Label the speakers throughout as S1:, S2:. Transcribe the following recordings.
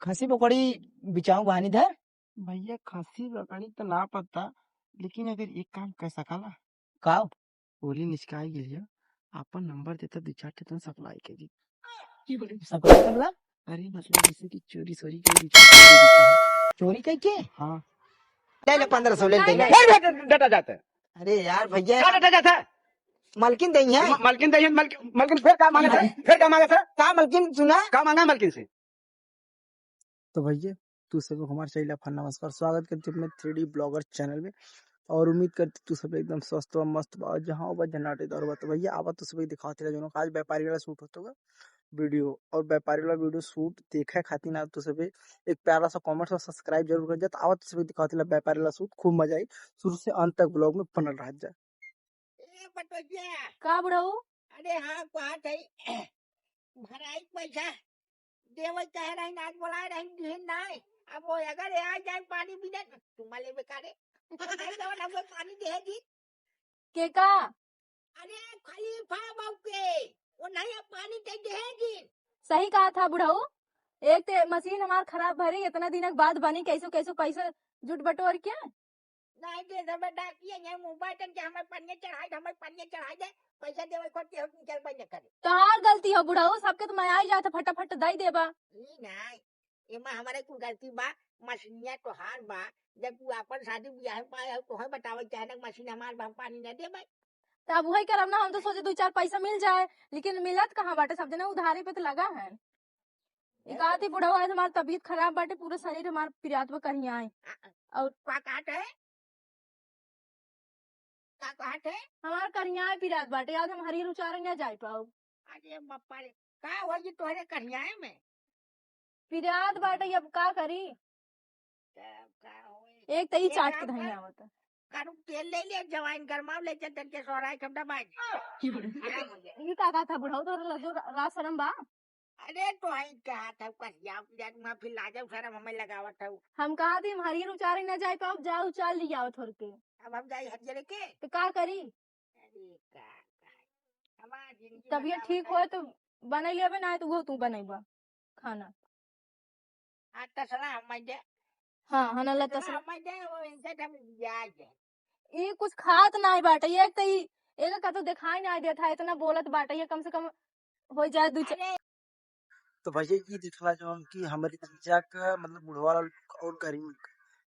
S1: खसी पकौड़ी बिचाऊ बानी था।
S2: भैया खसी बकरी तो ना पता, लेकिन अगर एक काम कर सकाला,
S1: काव
S2: ओली निचकाई गेलियो, आपन नंबर देता दो चार ठे सप्लाई के दी।
S1: सब मतलब
S2: अरे मतलब जैसे कि चोरी सोरी के दो चार ठे दे देते हैं।
S1: चोरी करके
S2: हाँ
S1: ले ले 1500 ले ले।
S3: डाटा जाता है।
S1: अरे यार भैया
S3: क्या डाटा जाता है?
S1: मालकिन दही है।
S3: मालकिन दही मालकिन मालकिन फिर क्या मांगे सर? फिर क्या मांगे सर?
S1: का मालकिन सुना
S3: क्या मांगा है मालकिन से?
S2: तो भैया तू सब हमारे चैनल पर नमस्कार, स्वागत करते अपने 3D ब्लॉगर चैनल में। और उम्मीद करते तू सब एकदम स्वस्थ और मस्त बा जहाँ बा जन्नाटे दौर बा। तो भैया आवा तो सब दिखाते रहे जो आज व्यापारी वाला शूट होता वीडियो, और व्यापारी वाला वीडियो शूट देखे खातिर ना तो सब एक प्यारा सा कमेंट और सब्सक्राइब जरूर कर जाए। आवा तो सब दिखाते व्यापारी वाला शूट, खूब मजा आई, शुरू से अंत तक ब्लॉग में बनल रह जाए।
S4: ए पटोजिया
S5: का बुढ़ऊ
S4: अरे हाँ कहा थे भराई पैसा देवे कह रही आज बोला रही दिन नहीं अब वो अगर आ जाए पानी पीने तुम्हारे बेकारे नहीं जवन हमको पानी दे दी
S5: के का
S4: अरे खलीफा बाबू के वो नहीं अब पानी दे दी
S5: सही कहा था बुढ़ऊ। एक ते मशीन हमार खराब भरी इतना दिन के बाद बनी, कैसो कैसो पैसा जुट बटोर के
S4: नहीं दे सब डाकिए ये मोबाइल के हमें पन्ने चढ़ाई दे पैसा देवे खोट के हम चल पैने करे
S5: तोहार गलती हो बुढ़ऊ, सबके तो मैं आई जाता फटाफट दई देबा।
S4: नहीं एमा हमारे कुल गलती बा मशीनिया तो हार बा जब तू अपन शादी ब्याह में पाए हो तो है बतावे चाहे ना मशीन हमार बा पानी न दे भाई
S5: तब वही करब ना, हम तो सोचे 2-4 पैसा मिल जाए, लेकिन मिलत कहाँ बाटे, सब जना उधारी पे तो लगा है। एक आती बुढ़ऊ आज हमारी तबीयत खराब बाटे, पूरा शरीर हमार पिरात में कहीं आए और
S4: का काट है का काट है
S5: हमार कहीं आए पिरात बाटे, आज हम हरियर उचारे न जाए पाओ।
S4: अरे बप्पा रे का हो जी तोहरे कन्या में
S5: पिरात बाटे, अब का करी,
S4: का होए
S5: एक तई
S4: एक
S5: चाट के
S4: काम
S5: धनिया
S4: कर।
S5: आवता।
S4: कारू तेल ले ले जवाइन गरमाव ले चल तन के सोराय कब दबाई आराम हो जाए।
S5: ये का था बुढ़ऊ, तो लजो रात शरम बा।
S4: अरे तो आई कहा था कन्या जब मैं फिर लाजब शर्म हमें लगावत हूँ
S5: हम कहा थी हम हरियर उचारे न जाए पाओ, जाओ उचार लिया आओ थोड़ के,
S4: अब हम जाई हरियर के
S5: तो का करी।
S4: अरे का हमार जिंदगी
S5: तबीयत ठीक हो तो बना लेबे, ना तो वो तू बनेबा खाना।
S4: आज तसला हम दे
S5: हाँ हना लता से
S4: हम दे वो इनसे हम ब्याज है
S5: ये कुछ खात ना बाटे, ये एक तई एक का तो दिखाई ना देता है, इतना बोलत बाटे, ये कम से कम हो जाए दू
S4: अरे
S2: तो भैया ये दिखला जो कि हमारी जीजा का मतलब बुढ़वा और गरीब,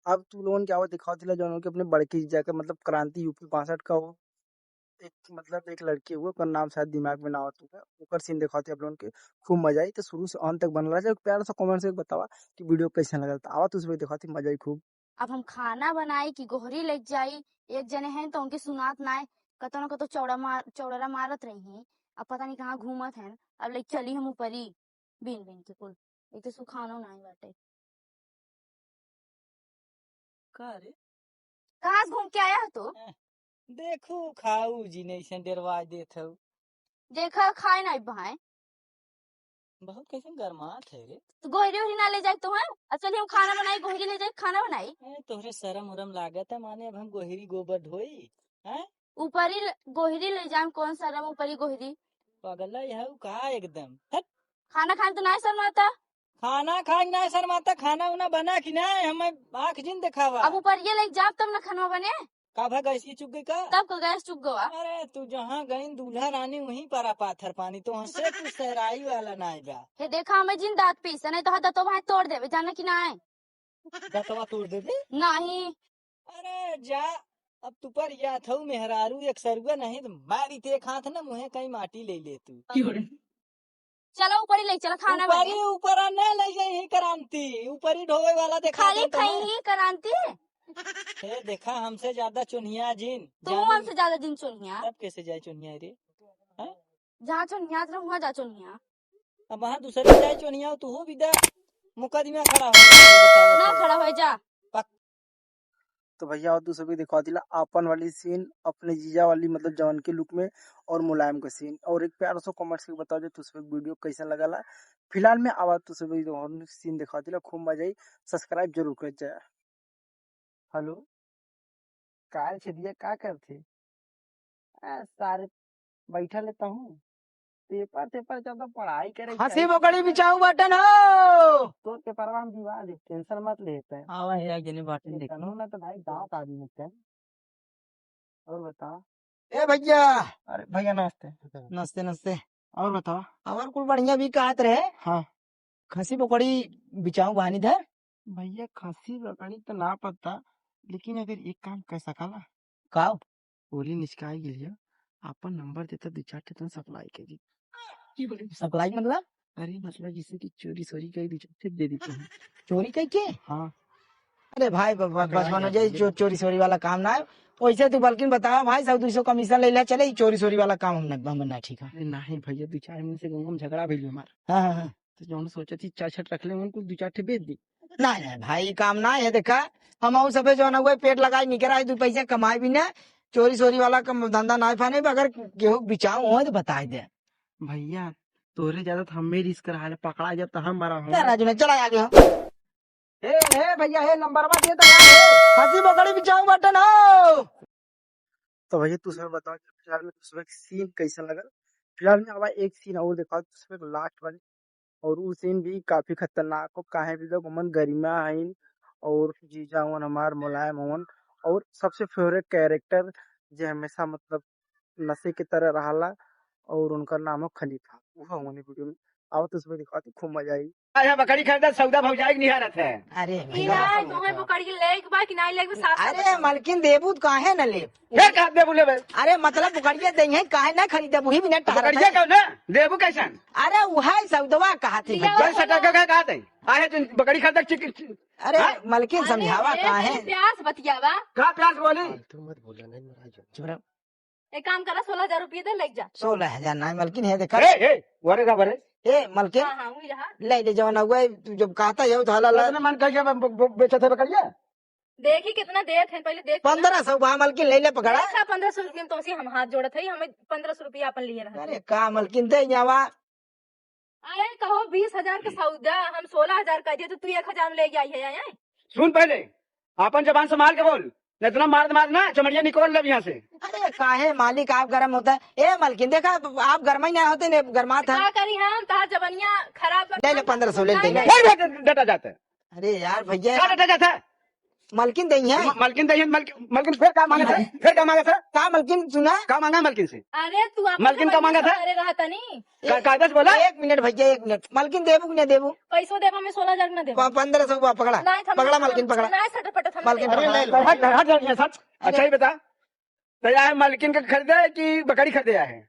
S2: अब तू लोगन क्या हुआ दिखाओ दिला जो कि अपने बड़की जीजा का मतलब क्रांति यूपी 62 का हो, एक मतलब एक लड़की हुआ उसका नाम शायद दिमाग में ना हो तुका ऊपर सीन दिखाते आप लोगन के, खूब मजा आई। तो शुरू से अंत तक बन रहा है, एक प्यारा सा कमेंट से बतावा कि वीडियो कैसा लगा, तो आवा तो उसमें दिखाती मजा आई खूब।
S6: अब हम खाना बनाई कि गोहरी लेके जाई, एक जने हैं तो उनके सुनात ना कतो न कतो चौड़रा मारत रही हैं, अब पता नहीं कहाँ घूमत हैं, अब लेके चली हम ऊपरी बिन बिन के कुल, एक तो सुखानो ना बाटे।
S1: का रे
S6: कहाँ से घूम के आया है तो
S1: देखो खाऊ जी नहीं से डरवा देत हो।
S6: देखा खाए ना बहाए,
S1: बहुत कैसे गरमात है रे।
S6: तो गोहरी ओहरी ना ले जाए तो है, अब चलिए हम खाना बनाई, गोहरी ले जाए खाना बनाई,
S1: तोहरे शरम उरम लागत है माने अब हम गोहिरी गोबर ढोई हैं।
S6: ऊपरी गोहरी ले जाए, कौन सा रम ऊपरी गोहरी,
S1: पगला यह का एकदम हट।
S6: खाना खाने तो ना शर्माता,
S1: खाना खा ना शर्माता, खाना उना बना कि ना हमें आँख जिन दिखावा।
S6: अब ऊपर ये लेके जाओ तब ना खाना बने,
S1: का भाग ऐसी चुक गई का।
S6: तब का गैस चुक गवा।
S1: अरे तू जहाँ गई दूल्हा रानी वहीं पर पाथर पानी, तो हंसे तू सहराई वाला ना बा।
S6: हे देखा हमें जिन दांत पीस नहीं तो दतो भाई तोड़ देवे, जाने की ना है
S1: दतवा तोड़ दे दे।
S6: नहीं।
S1: अरे जा अब तू पर या थऊ मेहरारू एक सरुआ नहीं तो मारी ते हाथ ना मुहे कहीं माटी ले ले तू।
S6: चलो ऊपर ही ले चलो खाना
S1: ऊपरी
S6: बने,
S1: ऊपर न ले जाई क्रांति, ऊपरी ढोवे वाला देखा
S6: खाली
S1: दे
S6: खाई ही क्रांति,
S1: हे देखा हमसे ज्यादा चुनिया जिन
S6: तुम
S1: जानी,
S6: हमसे ज्यादा दिन चुनिया,
S1: तब कैसे जाए चुनिया रे। हैं?
S6: जहाँ चुनिया वहाँ जा चुनिया,
S1: अब वहाँ दूसरे जाए चुनिया तू हो विदा मुकदमा खड़ा हो
S6: ना खड़ा हो जा।
S2: तो भैया और दूसरे भी दिखा दिला आपन वाली सीन अपने जीजा वाली मतलब जवान के लुक में, और मुलायम का सीन, और एक प्यारा सा कमेंट्स के बताओ जो तुझे वीडियो कैसा लगा ला। फिलहाल में आवाज तुझे भी सीन दिखा दिला, खूब मजा आई, सब्सक्राइब जरूर कर जाए। हेलो कार छे दिया क्या करते सारे बैठा लेता हूँ। पेपर पेपर चलता पढ़ाई करे
S1: हंसी बोकड़ी बिचाऊ बटन हो
S2: तो पेपरवा में दिवा दे, टेंशन मत लेते
S1: आवा है गिने बटन देख
S2: कानून ना तो भाई दांत आदमी होते हैं। और बताओ।
S1: ए भैया
S2: अरे भैया नमस्ते।
S1: नमस्ते नमस्ते
S2: और बताओ।
S1: और कुल बढ़िया भी कहत रहे
S2: हाँ
S1: खसी बोकड़ी बिचाऊ बहानी धर
S2: भैया, खसी बकरी तो ना पता, लेकिन अगर एक काम कर सकाला,
S1: काओ
S2: पूरी निचकाई के लिए अपन नंबर देता, दो चार ठे सप्लाई के दी।
S1: सप्लाई मतलब
S2: अरे मतलब जैसे कि चोरी सोरी कई दो चार ठे दे देते हैं।
S1: चोरी कई के
S2: हाँ
S1: अरे भाई बचपन हो जाए चोरी सोरी वाला काम ना है वैसे तू बल्कि बताओ भाई 100-200 कमीशन ले ले चले ई चोरी सोरी वाला काम हम ना ठीक है
S2: अरे नहीं भैया, दो चार मिनट से गाँव में झगड़ा भइल हमारा,
S1: हाँ हाँ हाँ
S2: तो जो सोचा थी चार छठ रख ले उनको दो चार ठे बेच दी।
S1: नहीं नहीं भाई काम ना है देखा हम सब जो ना हुए पेट लगाई निकरा 2 पैसे कमाए भी ना चोरी सोरी वाला कम धंधा ना पाने अगर गेहूं बिचाऊ हो तो बता दे
S2: भैया तोरे ज्यादा तो हमें रिस्क रहा है, पकड़ा जब तो हम मरा
S1: क्या
S2: हूँ।
S1: राजू ने चला आगे हो ए भैया हे नंबर बा दे तो हंसी बोकड़ी बिचाऊ बटन हो
S2: तो भैया तू सब बताओ कि फिलहाल में तुझमें सीन कैसा लगा। फिलहाल में हवा एक सीन और दिखाओ तुझमें लास्ट वाली, और वो सीन भी काफी खतरनाक हो, काहे भी लोग मन गरिमा हईन और जीजा हवन हमार मुलायम हवन, और सबसे फेवरेट कैरेक्टर जो हमेशा मतलब नशे की तरह रहाला, और उनका नाम है खलीफा। वो हमारी वीडियो में आओ तो उसमें दिखाती, खूब मजा आई।
S3: आया बकरी खरीदा सौदा भौजाई के निहारत है।
S1: अरे
S5: कि
S1: भैया
S5: नहीं तुम्हें पकड़ के ले के बा कि नहीं ले के साथ साथ
S1: अरे मालकिन देबू तो काहे न ले
S3: फिर कहा दे बोले बे
S1: अरे मतलब पकड़िए देंगे काहे ना खरीदे वही भी ना
S3: बकरिया कहो ना देबू कैसन
S1: अरे वह सौदवा कहा थी भैया
S3: बल सटा का कहा थे आए तुम बकरी खरीदा चिकन
S1: अरे मालकिन समझावा काहे
S5: प्यास बतियावा
S3: का प्यास बोली
S1: चुप रहो।
S5: एक काम करा 16,000 रुपये दे लग जा
S1: 16,000 ना मालकिन है देखा
S3: ए वरे का वरे
S1: ए मालकिन
S5: हाँ हाँ वही रहा
S1: ले जवान हुआ तू जब कहता है तो हला
S3: कितने मन करके बेचा थे बकरिया
S5: देखी कितना देत है पहले देख
S1: 1500 बा मालकिन ले पकड़ा
S5: 1500 रुपये में तो हम हाथ जोड़त है हमें 1500 रुपये अपन लिए रहा
S1: अरे का मालकिन दे जावा
S5: अरे कहो 20,000 का सौदा हम 16,000 का दिए तो तू 1,000 में ले आई है आए
S3: सुन पहले अपन जबान संभाल के बोल नहीं तो ना मार ना चमड़िया निकल ले यहाँ से।
S1: अरे काहे मालिक आप गर्म होता है ए मालकिन देखा आप गर्म ही नहीं होते ने गर्मा था
S5: क्या करी हम तार जबनिया खराब
S1: ले 1500 ले ले
S3: फिर डटा जाता है
S1: अरे यार भैया
S3: क्या डटा जाता है
S1: मालकिन दही है
S3: मलकिन दही मलकिन फिर क्या मांगा था फिर क्या मांगा था
S1: का मालकिन सुना
S3: क्या मांगा मलकिन से
S5: अरे तू
S3: मालकिन का मांगा था?
S5: अरे रहता नहीं
S3: कागज बोला
S1: 1 मिनट भैया 1 मिनट मालकिन देबू कि नहीं देबू
S5: पैसों देवा में 16,000 न देवा
S1: 1500 बा पकड़ा
S5: नहीं थम
S1: पकड़ा मालकिन पकड़ा
S5: नहीं सटपट थम
S1: मालकिन
S5: देवा।
S1: पकड़ा। ले लो।
S3: हट जाइए सच अच्छा ही बता तो यार मालकिन का खरीदा है कि बकरी खरीदा है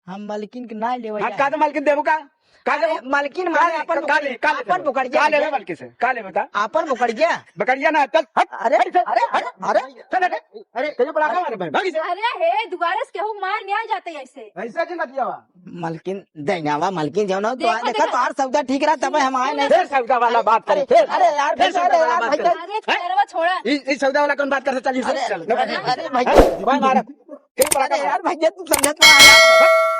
S1: हम मालकिन के ना लेवे
S3: हाँ का तो मालकिन देबू का
S1: अरे मालकिन मारे अपन अपन बुकड़
S3: का ले
S1: गया
S3: मालकिन से का ले बता
S1: अपन बुकड़ गया
S3: बकरिया ना चल हट
S1: अरे
S3: हट से,
S1: अरे
S3: हट,
S1: अरे
S3: चल हट अरे कहीं बड़ा का मारे भागी से
S5: अरे हे दुबारा से केहू मार नहीं आ जाते ऐसे
S3: ऐसा क्यों किया हुआ
S1: मालकिन दैनावा मालकिन जो ना तो
S5: देखो,
S1: देखा
S5: देखो।
S1: तो हर सौदा ठीक रहा तब हम आए नहीं
S3: फिर सौदा वाला बात करे
S1: अरे
S3: फिर
S1: अरे यार
S3: फिर सौदा वाला बात करे
S5: अरे छोड़वा छोड़ा
S3: इस सौदा वाला कौन बात करते चलिए
S1: अरे
S3: चल
S1: अरे भैया
S3: भाई मारा कहीं बड़ा
S1: अरे
S3: का
S1: यार भैया तू समझत ना आया